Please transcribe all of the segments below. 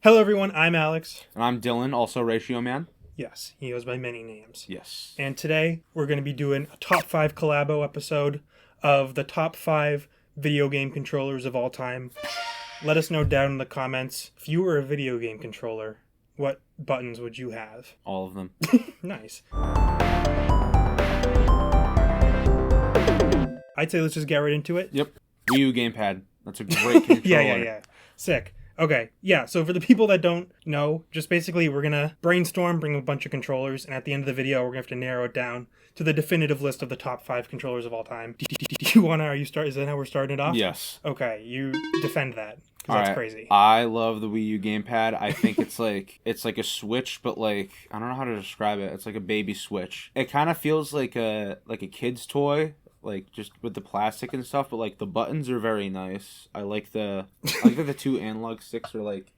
Hello everyone, I'm Alex. And I'm Dylan, also Ratio Man. Yes, he goes by many names. Yes. And today we're going to be doing a top 5 collabo episode of the top 5 video game controllers of all time. Let us know down in the comments, if you were a video game controller, what buttons would you have? All of them. Nice. I'd say let's just get right into it. Yep. Wii U gamepad. That's a great controller. Yeah. Sick. Okay, yeah, so for the people that don't know, just basically we're going to brainstorm, bring a bunch of controllers, and at the end of the video, we're going to have to narrow it down to the definitive list of the top 5 controllers of all time. Do you want to, is that how we're starting it off? Yes. Okay, you defend that, because All that's right. crazy. I love the Wii U gamepad. I think it's like a Switch, but like, I don't know how to describe it. It's like a baby Switch. It kind of feels like a kid's toy. Like just with the plastic and stuff, but like the buttons are very nice. I like the the two analog sticks are like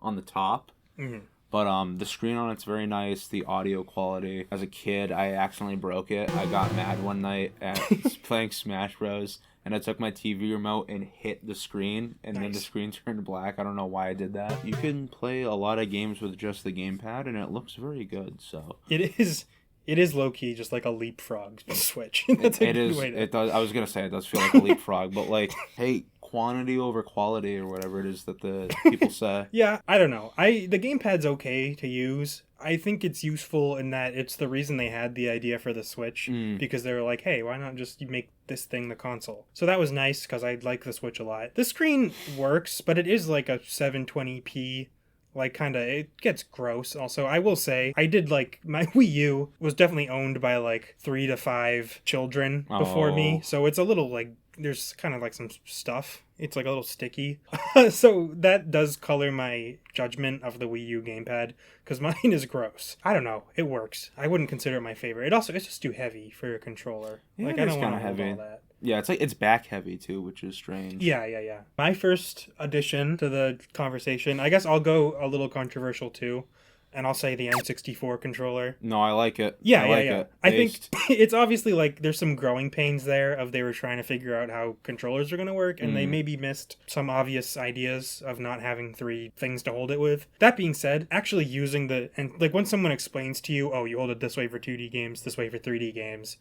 on the top. Mm-hmm. But the screen on it's very nice. The audio quality. As a kid, I accidentally broke it. I got mad one night at playing Smash Bros. And I took my TV remote and hit the screen, and then the screen turned black. I don't know why I did that. You can play a lot of games with just the gamepad, and it looks very good. So It is low-key just like a leapfrog Switch. That's a good way to... It does. I was going to say it does feel like a leapfrog, but like, hey, quantity over quality or whatever it is that the people say. Yeah, I don't know. The gamepad's okay to use. I think it's useful in that it's the reason they had the idea for the Switch, because they were like, hey, why not just make this thing the console? So that was nice because I like the Switch a lot. The screen works, but it is like a 720p. Like, kind of, it gets gross. Also, I will say, I did, like, my Wii U was definitely owned by, like, 3 to 5 children before me. So it's a little, like, there's kind of, like, some stuff. It's, like, a little sticky. So that does color my judgment of the Wii U gamepad, because mine is gross. I don't know. It works. I wouldn't consider it my favorite. It's just too heavy for a controller. Yeah, like, I don't want to hold all that. Yeah, it's back heavy too, which is strange. Yeah. My first addition to the conversation, I guess I'll go a little controversial too, and I'll say the N64 controller. No, I like it. Yeah. I think it's obviously like there's some growing pains there of they were trying to figure out how controllers are going to work, and they maybe missed some obvious ideas of not having 3 things to hold it with. That being said, actually using like when someone explains to you, oh, you hold it this way for 2D games, this way for 3D games,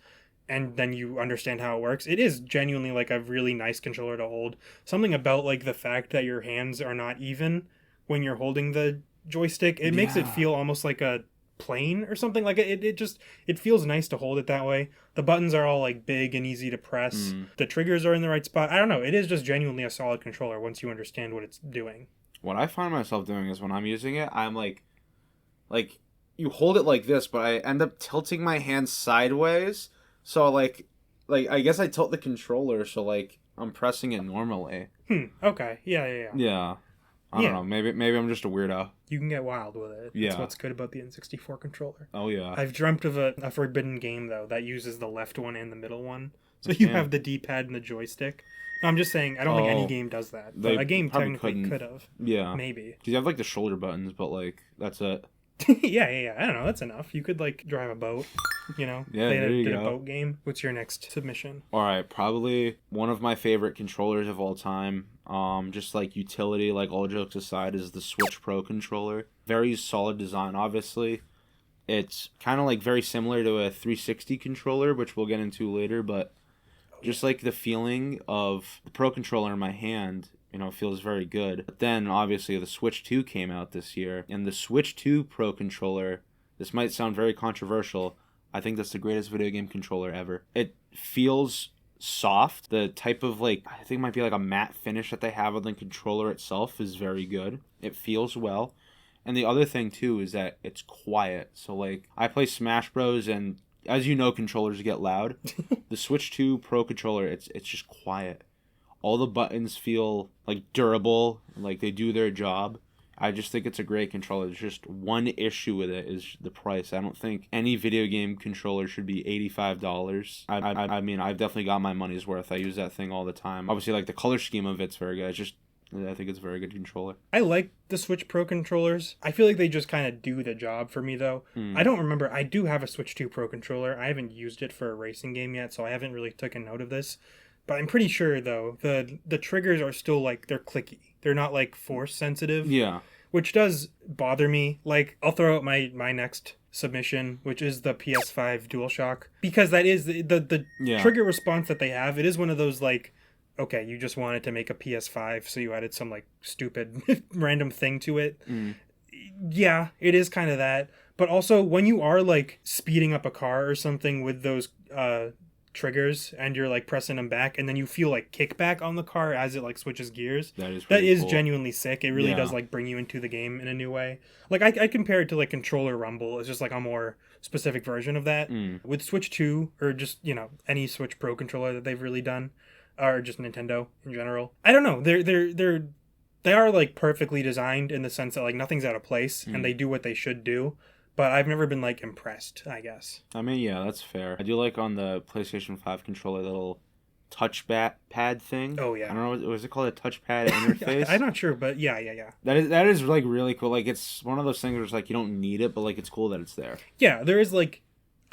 and then you understand how it works, it is genuinely like a really nice controller to hold. Something about like the fact that your hands are not even when you're holding the joystick, it makes it feel almost like a plane or something. Like it feels nice to hold it that way. The buttons are all like big and easy to press. The triggers are in the right spot. I don't know, it is just genuinely a solid controller once you understand what it's doing. What I find myself doing is when I'm using it, I'm like you hold it like this, but I end up tilting my hand sideways. So, like I guess I tilt the controller, so, like, I'm pressing it normally. Okay. Yeah. Yeah. I don't know. Maybe I'm just a weirdo. You can get wild with it. Yeah. That's what's good about the N64 controller. Oh, yeah. I've dreamt of a forbidden game, though, that uses the left one and the middle one. So you have the D-pad and the joystick. No, I'm just saying, I don't think any game does that. But a game technically could have. Yeah. Maybe. Because you have, like, the shoulder buttons, but, like, that's it. Yeah. I don't know. That's enough. You could, like, drive a boat, you know? Yeah, there you go. A boat game. What's your next submission? All right, probably one of my favorite controllers of all time. Just like utility, like all jokes aside, is the Switch Pro controller. Very solid design, obviously. It's kind of like very similar to a 360 controller, which we'll get into later, but just like the feeling of the Pro controller in my hand, you know, feels very good. But then, obviously, the Switch 2 came out this year, and the Switch 2 Pro controller, this might sound very controversial, I think that's the greatest video game controller ever. It feels soft. The type of, like, I think it might be like a matte finish that they have on the controller itself is very good. It feels well. And the other thing, too, is that it's quiet. So, like, I play Smash Bros. And as you know, controllers get loud. The Switch 2 Pro controller, it's just quiet. All the buttons feel, like, durable, like they do their job. I just think it's a great controller. There's just one issue with it is the price. I don't think any video game controller should be $85. I mean, I've definitely got my money's worth. I use that thing all the time. Obviously, like, the color scheme of it's very good. I think it's a very good controller. I like the Switch Pro controllers. I feel like they just kind of do the job for me, though. I don't remember. I do have a Switch 2 Pro controller. I haven't used it for a racing game yet, so I haven't really taken note of this. But I'm pretty sure, though, the triggers are still, like, they're clicky. They're not, like, force sensitive. Yeah. which does bother me. Like, I'll throw out my next submission, which is the PS5 DualShock, because that is the trigger response that they have. It is one of those, like, okay, you just wanted to make a PS5, so you added some, like, stupid random thing to it. Yeah, it is kind of that. But also, when you are, like, speeding up a car or something with those triggers, and you're, like, pressing them back, and then you feel, like, kickback on the car as it, like, switches gears. That is cool. Genuinely sick. It really does, like, bring you into the game in a new way. Like, I compare it to, like, controller rumble. It's just, like, a more specific version of that. With Switch 2, or just, you know, any Switch Pro controller that they've really done, or just Nintendo in general. I don't know. They are, like, perfectly designed in the sense that, like, nothing's out of place, and they do what they should do. But I've never been, like, impressed, I guess. I mean, yeah, that's fair. I do like on the PlayStation 5 controller, the little touchpad thing. Oh, yeah. I don't know, was it called a touchpad interface? I'm not sure, but yeah. That is, like, really cool. Like, it's one of those things where it's, like, you don't need it, but, like, it's cool that it's there. Yeah, there is, like,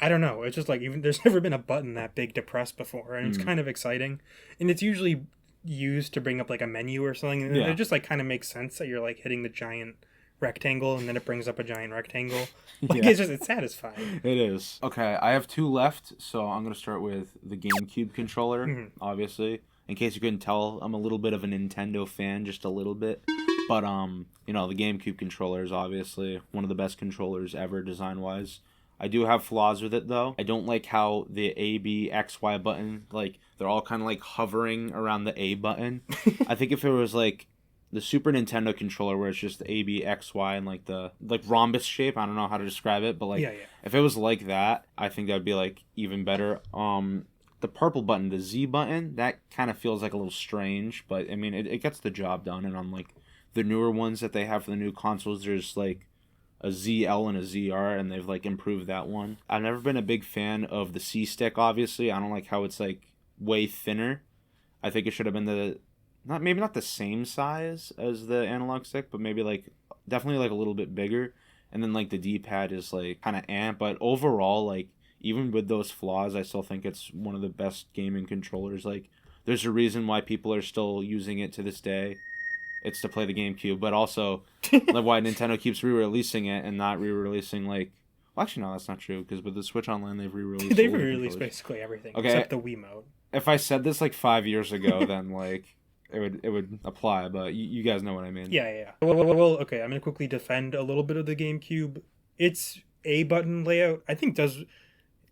I don't know. It's just, like, even there's never been a button that big to press before, and it's kind of exciting. And it's usually used to bring up, like, a menu or something, and it just, like, kind of makes sense that you're, like, hitting the giant rectangle, and then it brings up a giant rectangle. Like, it's satisfying. It is. Okay, I have 2 left, so I'm going to start with the GameCube controller, obviously. In case you couldn't tell, I'm a little bit of a Nintendo fan, just a little bit. But, you know, the GameCube controller is obviously one of the best controllers ever, design-wise. I do have flaws with it, though. I don't like how the A, B, X, Y button, like, they're all kind of, like, hovering around the A button. I think if it was, like, the Super Nintendo controller where it's just the A, B, X, Y, and, like, the, like, rhombus shape, I don't know how to describe it, but, like, if it was like that, I think that would be, like, even better. The purple button, the Z button, that kind of feels, like, a little strange, but, I mean, it gets the job done, and on, like, the newer ones that they have for the new consoles, there's, like, a ZL and a ZR, and they've, like, improved that one. I've never been a big fan of the C-Stick, obviously. I don't like how it's, like, way thinner. I think it should have been maybe not the same size as the analog stick, but maybe, like, definitely, like, a little bit bigger. And then, like, the D-pad is, like, kind of but overall, like, even with those flaws, I still think it's one of the best gaming controllers. Like, there's a reason why people are still using it to this day. It's to play the GameCube, but also like why Nintendo keeps re-releasing it and not re-releasing, like... Well, actually, no, that's not true, because with the Switch Online, they've re-released... They've re-released basically everything, except the Wiimote. If I said this, like, 5 years ago, then, like, it would apply, but you guys know what I mean. Yeah. Well, okay, I'm going to quickly defend a little bit of the GameCube. Its A button layout, I think,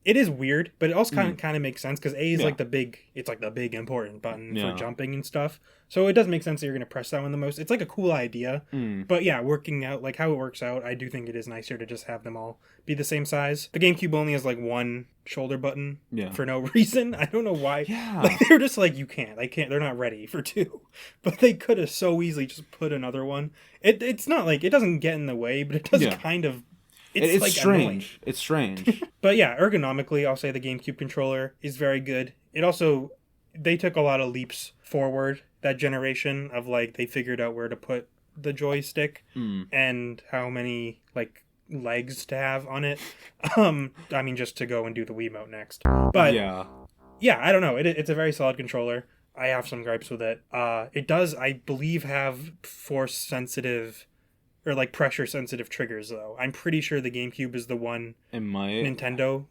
it is weird, but it also kind of makes sense, because A is like the big important button for jumping and stuff. So it does make sense that you're going to press that one the most. It's like a cool idea. But yeah, working out, like how it works out, I do think it is nicer to just have them all be the same size. The GameCube only has like one shoulder button for no reason. I don't know why. Yeah. Like, they're just like, they're not ready for 2. But they could have so easily just put another one. It's not like, it doesn't get in the way, but it does kind of... It's like strange. Annoying. It's strange. But yeah, ergonomically, I'll say the GameCube controller is very good. It also, they took a lot of leaps forward that generation of, like, they figured out where to put the joystick and how many, like, legs to have on it. I mean, just to go and do the Wiimote next. But yeah, I don't know. It's a very solid controller. I have some gripes with it. It does, I believe, have force sensitive... or like pressure sensitive triggers, though. I'm pretty sure the GameCube is the one Nintendo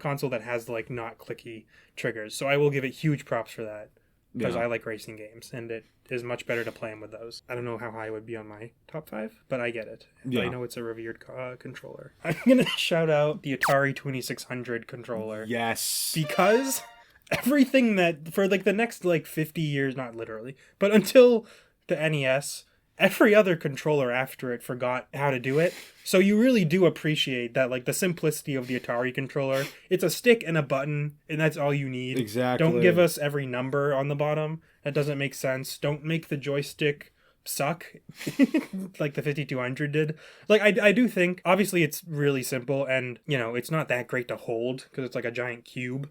console that has like not clicky triggers. So I will give it huge props for that, because I like racing games and it is much better to play them with those. I don't know how high it would be on my top 5, but I get it. I know it's a revered controller. I'm gonna shout out the Atari 2600 controller. Yes, because everything that for like the next like 50 years, not literally, but until the NES, every other controller after it forgot how to do it. So you really do appreciate that, like, the simplicity of the Atari controller. It's a stick and a button, and that's all you need. Exactly. Don't give us every number on the bottom. That doesn't make sense. Don't make the joystick suck like the 5200 did. Like, I do think, obviously, it's really simple, and, you know, it's not that great to hold, because it's like a giant cube.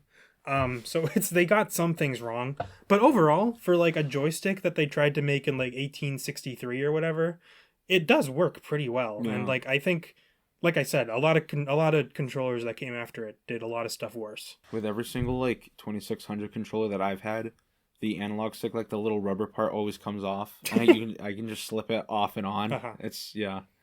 So they got some things wrong, but overall, for like a joystick that they tried to make in like 1863 or whatever, it does work pretty well. Yeah. And like, I think, like I said, a lot of controllers that came after it did a lot of stuff worse. With every single like 2600 controller that I've had, the analog stick, like the little rubber part always comes off. And I can just slip it off and on. Uh-huh. It's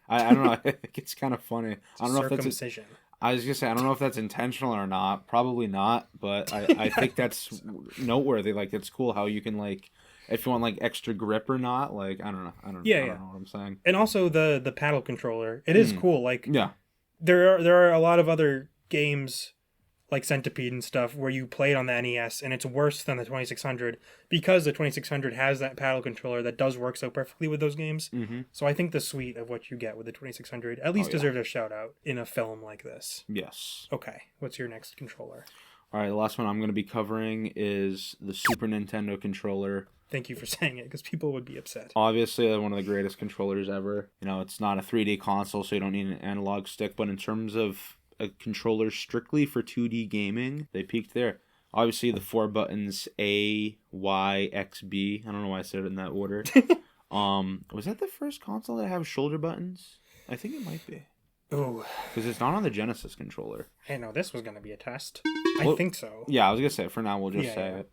I don't know. I think it's kind of funny. I don't know if that's circumcision. I was gonna say I don't know if that's intentional or not. Probably not, but I think that's noteworthy. Like it's cool how you can like if you want like extra grip or not. Like I don't know. I don't know what I'm saying. And also the paddle controller. It is cool. Like Yeah. There are a lot of other games like Centipede and stuff where you play it on the NES and it's worse than the 2600 because the 2600 has that paddle controller that does work so perfectly with those games. Mm-hmm. So I think the suite of what you get with the 2600 at least deserves a shout out in a film like this. Yes. Okay, what's your next controller? All right, the last one I'm going to be covering is the Super Nintendo controller. Thank you for saying it, because people would be upset. Obviously, one of the greatest controllers ever. You know, it's not a 3D console, so you don't need an analog stick, but in terms of a controller strictly for 2D gaming, they peaked there. Obviously, the 4 buttons A, Y, X, B. I don't know why I said it in that order. Was that the first console that have shoulder buttons? I think it might be. Ooh. Because it's not on the Genesis controller. Hey, no, this was going to be a test. I think so. Yeah, I was going to say it. For now, we'll just say it.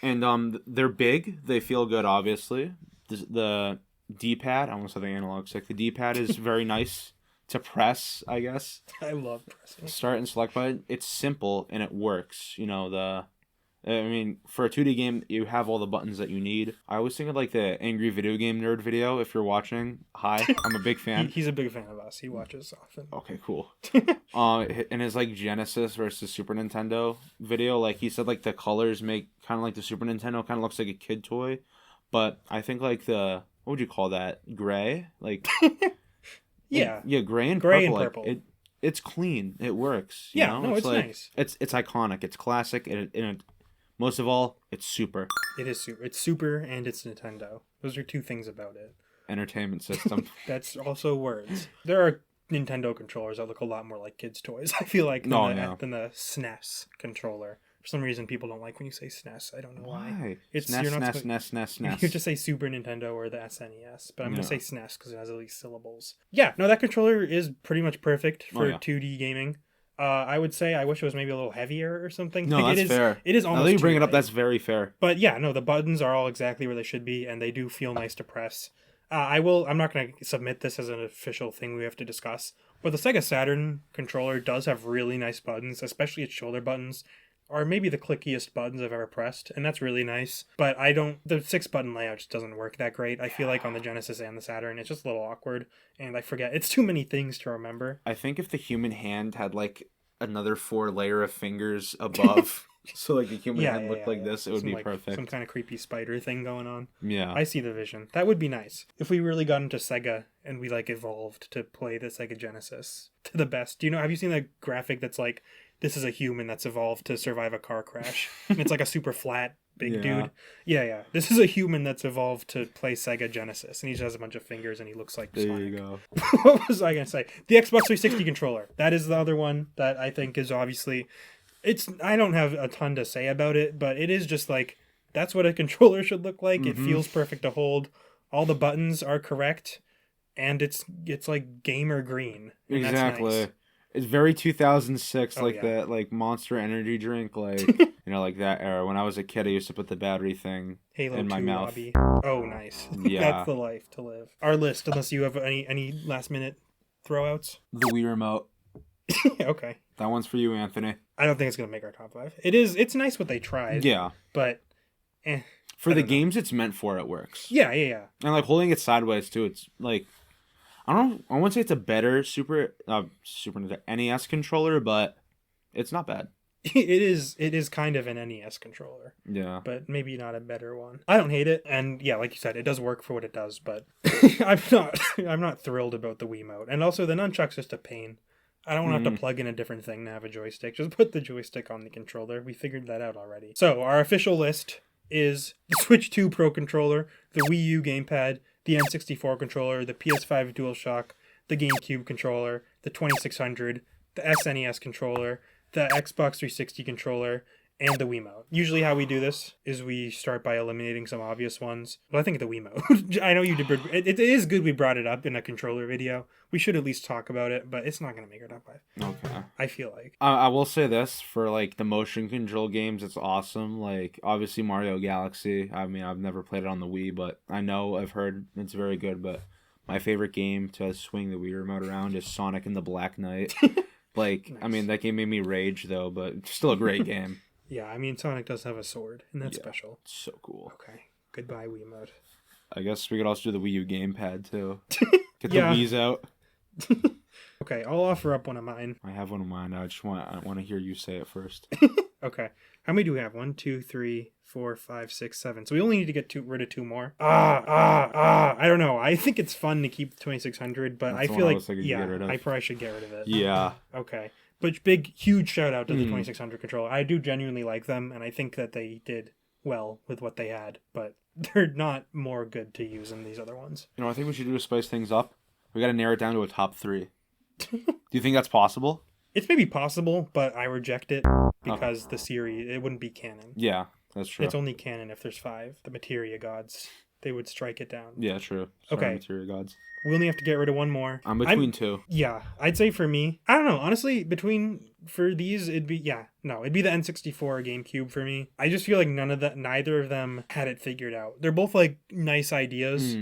And they're big. They feel good, obviously. The D-pad, I almost said the analog stick. The D-pad is very nice to press, I guess. I love pressing. Start and select button. It's simple and it works. You know, for a 2D game, you have all the buttons that you need. I always think of like the Angry Video Game Nerd video. If you're watching, hi, I'm a big fan. He's a big fan of us. He watches often. Okay, cool. In his like Genesis versus Super Nintendo video, like he said, like the colors make kind of like the Super Nintendo kind of looks like a kid toy, but I think like what would you call that? Gray, like yeah, gray and purple. It's clean. It works. You know? No, it's like, nice. It's iconic. It's classic. And most of all, it's super. It is super. It's super and it's Nintendo. Those are two things about it. Entertainment system. That's also words. There are Nintendo controllers that look a lot more like kids' toys, I feel like, than the SNES controller. For some reason, people don't like when you say SNES. I don't know why. It's SNES. You just say Super Nintendo or the SNES, but I'm going to say SNES because it has at least syllables. Yeah, no, that controller is pretty much perfect for 2D gaming. I would say I wish it was maybe a little heavier or something. No, that's fair. It is almost. Now that you bring it up, that's very fair. But yeah, no, the buttons are all exactly where they should be, and they do feel nice to press. I'm not going to submit this as an official thing we have to discuss, but the Sega Saturn controller does have really nice buttons, especially its shoulder buttons are maybe the clickiest buttons I've ever pressed, and that's really nice. But the 6-button layout just doesn't work that great. I feel like on the Genesis and the Saturn, it's just a little awkward, and I forget. It's too many things to remember. I think if the human hand had like another 4 layer of fingers above, so like the human hand looked like this, it would be perfect. Some kind of creepy spider thing going on. Yeah. I see the vision. That would be nice. If we really got into Sega and we like evolved to play the Sega Genesis to the best. Have you seen the graphic that's like, this is a human that's evolved to survive a car crash? And it's like a super flat, big dude. Yeah. This is a human that's evolved to play Sega Genesis. And he just has a bunch of fingers and he looks like Sonic. There you go. What was I going to say? The Xbox 360 controller. That is the other one that I think is obviously... I don't have a ton to say about it, but it is just like, that's what a controller should look like. Mm-hmm. It feels perfect to hold. All the buttons are correct. And it's like gamer green. Exactly. That's nice. It's very 2006, that like Monster Energy drink, like like that era. When I was a kid, I used to put the battery thing in my mouth. Lobby. Oh, nice. Yeah, that's the life to live. Our list, unless you have any last minute throwouts. The Wii remote. Okay. That one's for you, Anthony. I don't think it's gonna make our top 5. It's nice what they tried. Yeah, but for the games it's meant for, it works. Yeah. And like holding it sideways too, it's like. I wouldn't say it's a better Super NES controller, but it's not bad. It is kind of an NES controller. Yeah. But maybe not a better one. I don't hate it, and yeah, like you said, it does work for what it does, but I'm not thrilled about the Wiimote. And also the nunchuck's just a pain. I don't want to have to plug in a different thing to have a joystick. Just put the joystick on the controller. We figured that out already. So our official list is the Switch 2 Pro controller, the Wii U gamepad, the N64 controller, the PS5 DualShock, the GameCube controller, the 2600, the SNES controller, the Xbox 360 controller, and the Wiimote. Usually how we do this is we start by eliminating some obvious ones. Well, I think the Wiimote. I know you did. It is good we brought it up in a controller video. We should at least talk about it, but it's not going to make our top 5. Okay. I feel like. I will say this, for like the motion control games, it's awesome. Like obviously Mario Galaxy. I mean, I've never played it on the Wii, but I've heard it's very good. But my favorite game to swing the Wii remote around is Sonic and the Black Knight. Like, nice. I mean, that game made me rage though, but still a great game. Yeah, I mean, Sonic does have a sword, and that's special. So cool. Okay, goodbye Wiimote. I guess we could also do the Wii U gamepad too. Get the Wii's out. Okay, I'll offer up one of mine. I have one of mine. I want to hear you say it first. Okay. How many do we have? 1, 2, 3, 4, 5, 6, 7. So we only need to get rid of 2 more. I don't know. I think it's fun to keep the 2600, but I feel like I probably should get rid of it. Yeah. Okay. But huge shout out to the 2600 controller. I do genuinely like them, and I think that they did well with what they had, but they're not more good to use than these other ones. You know, I think we should do to spice things up. We got to narrow it down to a top 3. Do you think that's possible? It's maybe possible, but I reject it because the series, it wouldn't be canon. Yeah, that's true. It's only canon if there's 5. The materia gods, they would strike it down. Yeah, true. Okay. Materia gods. We only have to get rid of one more. I'm between 2. Yeah, I'd say for me, I don't know. Honestly, for these, it'd be the N64 or GameCube for me. I just feel like neither of them had it figured out. They're both like nice ideas.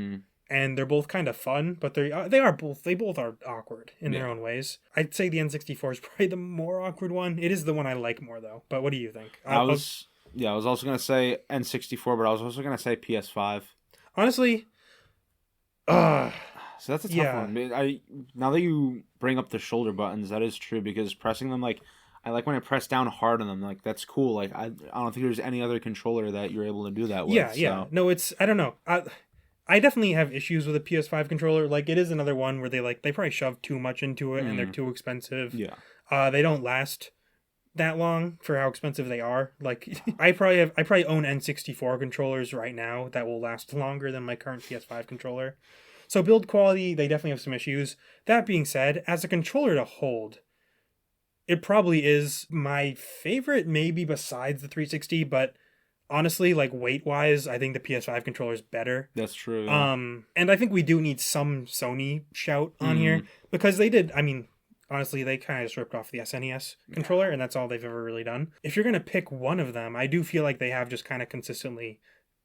And they're both kind of fun, but they both are awkward in their own ways. I'd say the N64 is probably the more awkward one. It is the one I like more though. But what do you think? I was also gonna say N64, but I was also gonna say PS5. Honestly, so that's a tough one. Now that you bring up the shoulder buttons, that is true because pressing them I like when I press down hard on them. Like that's cool. Like I don't think there's any other controller that you're able to do that with. Yeah. No, I don't know. I definitely have issues with a PS5 controller. Like, it is another one where they probably shove too much into it and they're too expensive. Yeah. They don't last that long for how expensive they are. Like, I probably own N64 controllers right now that will last longer than my current PS5 controller. So build quality, they definitely have some issues. That being said, as a controller to hold, it probably is my favorite, maybe besides the 360, but honestly, like weight-wise, I think the PS5 controller is better. That's true. Yeah. And I think we do need some Sony shout on here because they did. I mean, honestly, they kind of just ripped off the SNES controller, and that's all they've ever really done. If you're gonna pick one of them, I do feel like they have just kind of consistently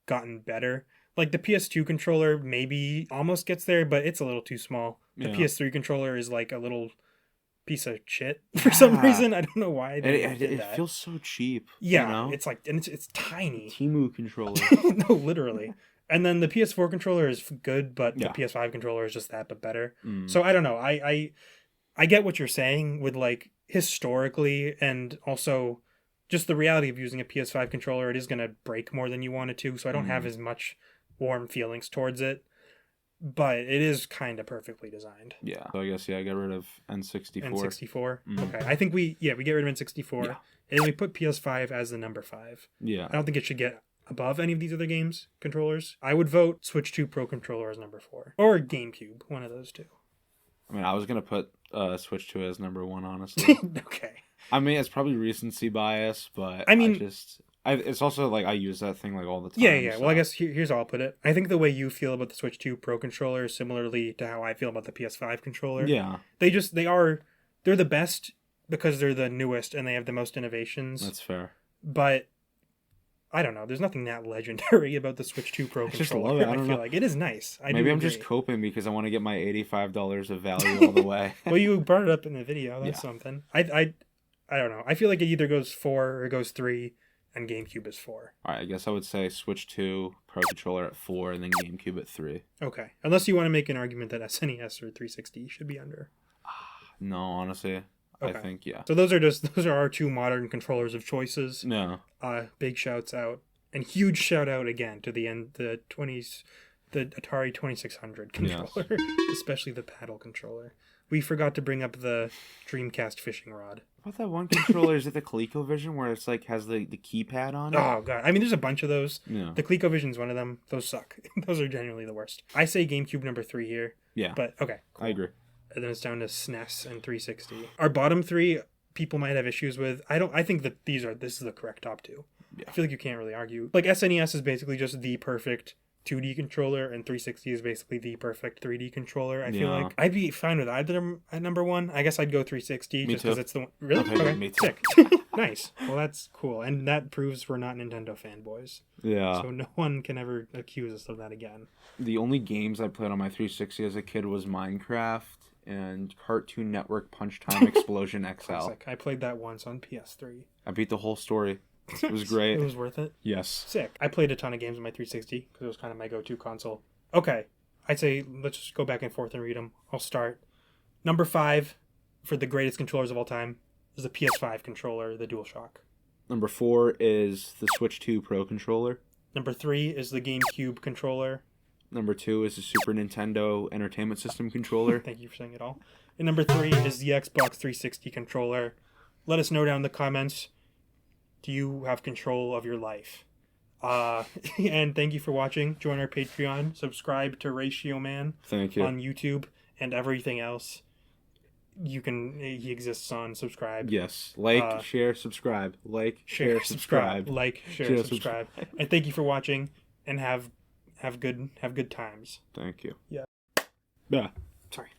gotten better. Like the PS2 controller maybe almost gets there, but it's a little too small. The PS3 controller is like a little piece of shit for some reason. I don't know why they did that. It feels so cheap. Yeah, you know? It's like, and it's tiny. Temu controller. No, literally. And then the PS4 controller is good, but the PS5 controller is just that, but better. So I don't know. I get what you're saying with like historically, and also just the reality of using a PS5 controller. It is going to break more than you want it to, so I don't have as much warm feelings towards it. But it is kind of perfectly designed. Yeah. So I guess, get rid of N64. N64? Okay. I think we get rid of N64. Yeah. And we put PS5 as the number 5. Yeah. I don't think it should get above any of these other games controllers. I would vote Switch 2 Pro Controller as number 4. Or GameCube, one of those two. I mean, I was going to put Switch 2 as number 1, honestly. Okay. I mean, it's probably recency bias, but I mean... it's also like I use that thing like all the time. Yeah. So. Well, I guess here's how I'll put it. I think the way you feel about the Switch 2 Pro controller is similarly to how I feel about the PS5 controller. Yeah. They're the best because they're the newest and they have the most innovations. That's fair. But I don't know. There's nothing that legendary about the Switch 2 Pro controller. I just love it. I feel like it is nice. Maybe I'm just coping because I want to get my $85 of value all the way. Well, you brought it up in the video. That's something. I don't know. I feel like it either goes 4 or it goes 3. And GameCube is 4. All right, I guess I would say Switch 2, Pro Controller at 4, and then GameCube at 3. Okay. Unless you want to make an argument that SNES or 360 should be under. No, honestly. Okay. I think, yeah. So those are our 2 modern controllers of choices. No. Big shouts out. And huge shout out again to the Atari 2600 controller. Yes. Especially the paddle controller. We forgot to bring up the Dreamcast fishing rod. What about that one controller? Is it the ColecoVision where it's like has the keypad on it? Oh god, I mean there's a bunch of those. Yeah. The ColecoVision's one of them. Those suck. Those are genuinely the worst. I say GameCube number 3 here. Yeah. But okay. Cool. I agree. And then it's down to SNES and 360. Our bottom 3 people might have issues with. I think that this is the correct top two. Yeah. I feel like you can't really argue. Like SNES is basically just the perfect 2D controller, and 360 is basically the perfect 3D controller. I feel like I'd be fine with either at number one. I guess I'd go 360 just because it's the one. Really? Okay, me too. Sick. Nice. Well, that's cool, and that proves we're not Nintendo fanboys. Yeah. So no one can ever accuse us of that again. The only games I played on my 360 as a kid was Minecraft and Cartoon Network Punch Time Explosion XL. Classic. I played that once on PS3. I beat the whole story. It was great. It was worth it. Yes. Sick. I played a ton of games on my 360 because it was kind of my go-to console. Okay. I'd say let's just go back and forth and read them. I'll start. Number 5 for the greatest controllers of all time is the PS5 controller, the DualShock. Number 4 is the Switch 2 Pro controller. Number 3 is the GameCube controller. Number 2 is the Super Nintendo Entertainment System controller. Thank you for saying it all. And number 3 is the Xbox 360 controller. Let us know down in the comments. Do you have control of your life? And thank you for watching. Join our Patreon. Subscribe to Ratio Man. Thank you. On YouTube and everything else. He exists on subscribe. Yes. Like, share, subscribe. Like, share, subscribe. Like, share, subscribe. And thank you for watching, and have good times. Thank you. Yeah. Yeah. Sorry.